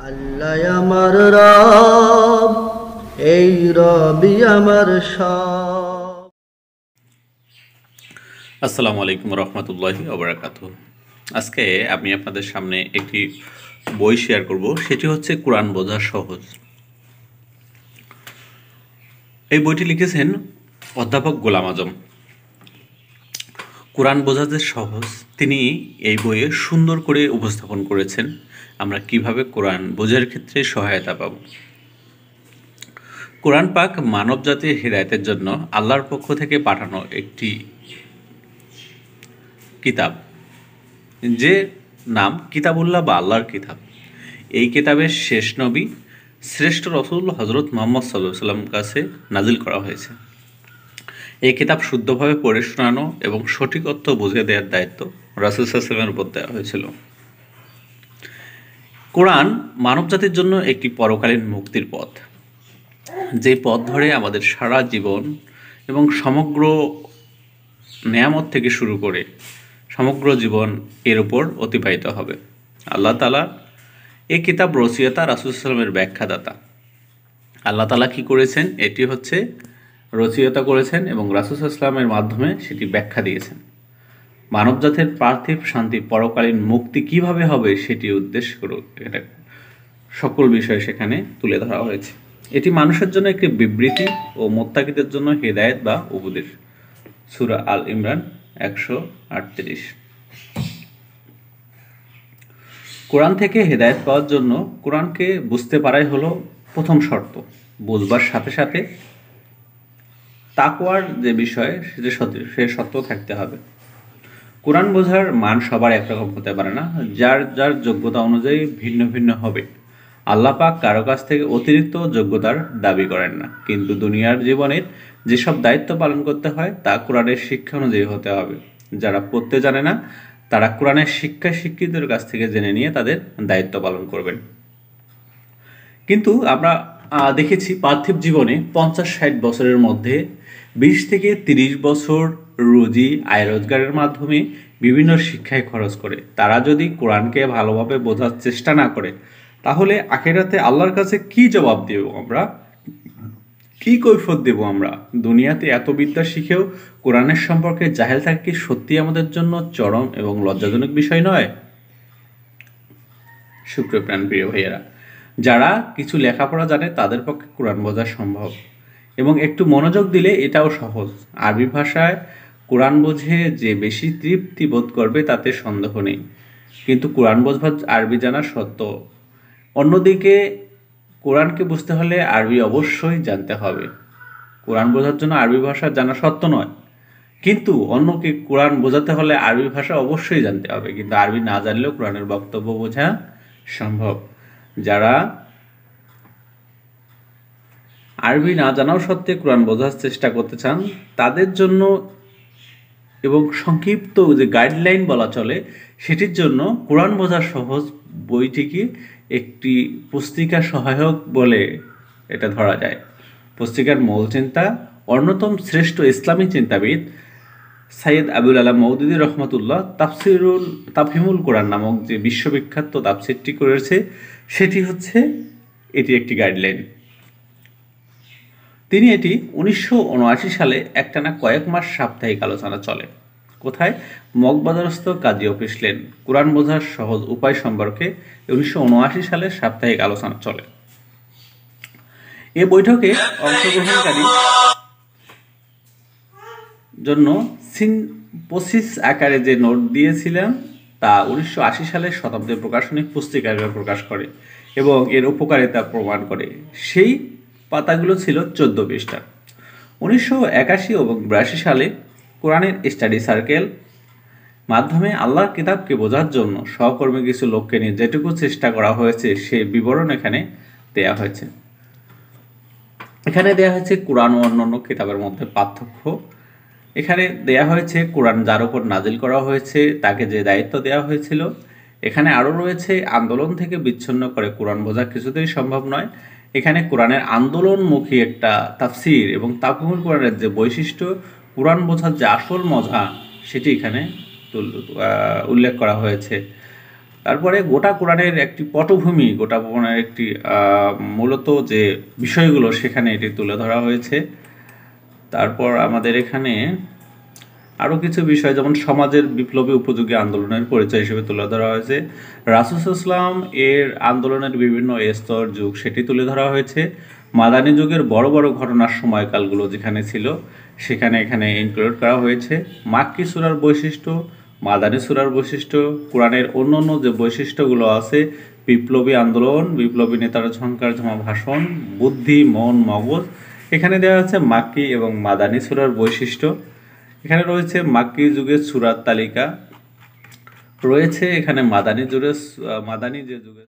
আল্লাহ আমার রব, এই রবি আমার সব। আসসালামু আলাইকুম রহমতুল্লাহি ওবারাকাতুহু। আজকে আমি আপনাদের সামনে একটি বই শেয়ার করব, সেটি হচ্ছে কোরআন বোঝা সহজ। এই বইটি লিখেছেন অধ্যাপক গোলাম আজম। কোরআন বোঝা যে সহজ, তিনি এই বইয়ে সুন্দর করে উপস্থাপন করেছেন আমরা কিভাবে কোরআন বোঝার ক্ষেত্রে সহায়তা পাব। কোরআন পাক মানব জাতির হিদায়াতের জন্য আল্লাহর পক্ষ থেকে পাঠানো একটি কিতাব, যে নাম কিতাবুল্লাহ বা আল্লাহর কিতাব। এই কিতাবের শেষ নবী শ্রেষ্ঠ রসুল হজরত মুহাম্মদ সাল্লাল্লাহু আলাইহি ওয়াসাল্লাম কাছে নাজিল করা হয়েছে। এই কিতাব শুদ্ধভাবে পড়ে শোনানো এবং সঠিক অর্থ বুঝে দেওয়ার দায়িত্ব রাসূল সাল্লাল্লাহু আলাইহি ওয়াসাল্লামের উপর দেওয়া হয়েছিল। কোরআন মানবজাতির জন্য একটি পরকালীন মুক্তির পথ, যে পথ ধরে আমাদের সারা জীবন এবং সমগ্র নেয়ামত থেকে শুরু করে সমগ্র জীবন এর উপর অতিবাহিত হবে। আল্লাহ তাআলা এই কিতাব রচয়িতা রাসূল সাল্লাল্লাহু আলাইহি ওয়াসাল্লামের ব্যাখ্যাদাতা। আল্লাহ তাআলা কি করেছেন, এটি হচ্ছে রচয়িতা করেছেন এবং রাসূল সাল্লাল্লাহু আলাইহি ওয়াসাল্লামের মাধ্যমে সেটি ব্যাখ্যা দিয়েছেন। মানবজাতির পার্থিব শান্তি, পরকালীন মুক্তি কিভাবে হবে সেটি উদ্দেশ্য করে এটা সকল বিষয় সেখানে তুলে ধরা হয়েছে। এটি মানুষের জন্য একটি বিবৃতি ও মুত্তাকিদের জন্য হেদায়েত বা উপদেশ। সূরা আল ইমরান 138। কোরআন থেকে হেদায়েত পাওয়ার জন্য কোরআনকে বুঝতে পারাই হলো প্রথম শর্ত। বুঝবার সাথে সাথে তাকওয়ার যে বিষয় সে সত্য থাকতে হবে। কোরআন বোঝার মান সবার একরকম হতে পারে না, যার যার যোগ্যতা অনুযায়ী ভিন্ন ভিন্ন হবে। আল্লাহ পাক কারো কাছ থেকে অতিরিক্ত যোগ্যতার দাবি করেন না, কিন্তু দুনিয়ার জীবনের যেসব দায়িত্ব পালন করতে হয় তা কোরআনের শিক্ষা অনুযায়ী হতে হবে। যারা পড়তে জানে না তারা কোরআনের শিক্ষা শিক্ষিতদের কাছ থেকে জেনে নিয়ে তাদের দায়িত্ব পালন করবেন। কিন্তু আমরা দেখেছি পার্থিব জীবনে 50-60 বছরের মধ্যে 20 থেকে 30 বছর রুজি আয় রোজগারের মাধ্যমে বিভিন্ন শিক্ষায় খরচ করে তারা যদি কোরআনকে ভালোভাবে বোঝার চেষ্টা না করে, তাহলে আখিরাতে আল্লাহর কাছে কি জবাব দেব আমরা, কি কৈফিয়ত দেব আমরা? দুনিয়াতে এত বিদ্যা শিখেও কোরআনের সম্পর্কে জাহেল থাকা কি সত্যি আমাদের জন্য চরম এবং লজ্জাজনক বিষয় নয়? সুপ্রিয় প্রাণপ্রিয় ভাইয়েরা, যারা কিছু লেখাপড়া জানে তাদের পক্ষে কোরআন বোঝা সম্ভব এবং একটু মনোযোগ দিলে এটাও সহজ। আরবি ভাষায় কোরআন বোঝে যে বেশি তৃপ্তি বোধ করবে তাতে সন্দেহ নেই, কিন্তু কোরআন বোঝবার আরবি জানা সত্য। অন্যদিকে কোরআনকে বুঝতে হলে আরবি অবশ্যই জানতে হবে। কোরআন বোঝার জন্য আরবি ভাষা জানা সত্য নয়, কিন্তু অন্যকে কোরআন বোঝাতে হলে আরবি ভাষা অবশ্যই জানতে হবে। কিন্তু আরবি না জানলেও কোরআনের বক্তব্য বোঝা সম্ভব। যারা আরবি না জানাও সত্ত্বে কোরআন বোঝার চেষ্টা করতে চান তাদের জন্য এবং সংক্ষিপ্ত যে গাইডলাইন বলা চলে সেটির জন্য কোরআন বোঝার সহজ বইটিকে একটি পুস্তিকা সহায়ক বলে এটা ধরা যায়। পুস্তিকার মূল চিন্তা অন্যতম শ্রেষ্ঠ ইসলামী চিন্তাবিদ সাইয়্যিদ আবুল আলা মওদুদী রহমতুল্লাহ তাফহিমুল কোরআন নামক যে বিশ্ববিখ্যাত তাফসিরটি করেছে, সেটি হচ্ছে এটি একটি গাইডলাইন। তিনি এটি 1979 সালে একটানা কয়েক মাস সাপ্তাহিক আলোচনা চলে। কোথায়? মগবাজারস্থ কাজী অফিস লেন। কোরআন বোঝার সহজ উপায় সম্পর্কে 1979 সালে সাপ্তাহিক আলোচনা চলে। এ বৈঠকে অংশগ্রহণকারী জন্য সিম্পোসিস আকারে যে নোট দিয়েছিলেন তা 1980 সালের শতাব্দীর প্রকাশনী পুস্তিকায় প্রকাশ করে এবং এর উপকারিতা প্রমাণ করে। সেই পাতাগুলো ছিল 14 পৃষ্ঠা। 1981 এবং 82 সালে কোরআনের স্টাডি সার্কেল মাধ্যমে আল্লাহর কিতাবকে বোঝার জন্য সহকর্মী কিছু লোককে নিয়ে যেটুকু চেষ্টা করা হয়েছে সেই বিবরণ এখানে দেয়া হয়েছে। এখানে দেয়া হয়েছে কোরআন ও অন্যান্য কিতাবের মধ্যে পার্থক্য। এখানে দেয়া হয়েছে কোরআন যার উপর নাজিল করা হয়েছে তাকে যে দায়িত্ব দেওয়া হয়েছিল। এখানে আরও রয়েছে আন্দোলন থেকে বিচ্ছিন্ন করে কোরআন বোঝা কিছুতেই সম্ভব নয়। এখানে কোরআনের আন্দোলনমুখী একটা তাফসির এবং তাফহিমুল কোরআনের যে বৈশিষ্ট্য, কোরআন বোঝার যে আসল মজা সেটি এখানে উল্লেখ করা হয়েছে। তারপরে গোটা কোরআনের একটি পটভূমি, গোটা কোরআনের একটি মূলত যে বিষয়গুলো সেখানে এটি তুলে ধরা হয়েছে। তারপর আমাদের এখানে আরও কিছু বিষয়, যেমন সমাজের বিপ্লবী উপযোগী আন্দোলনের পরিচয় হিসেবে তুলে ধরা হয়েছে। রাসূল ইসলাম এর আন্দোলনের বিভিন্ন স্তর, যুগ সেটি তুলে ধরা হয়েছে। মাদানী যুগের বড় বড় ঘটনার সময়কালগুলো যেখানে ছিল সেখানে এখানে ইনক্লুড করা হয়েছে। মাক্কি সূরার বৈশিষ্ট্য, মাদানী সূরার বৈশিষ্ট্য, কোরআনের অন্য অন্য যে বৈশিষ্ট্যগুলো আছে, বিপ্লবী আন্দোলন, বিপ্লবী নেতার ঝংকার ঝমা ভাষণ, বুদ্ধি, মন, মগজ, এখানে দেওয়া আছে মাক্কি এবং মাদানী সূরার বৈশিষ্ট্য। এখানে রয়েছে মাক্কি যুগের সূরার তালিকা, রয়েছে এখানে মাদানী যে যুগের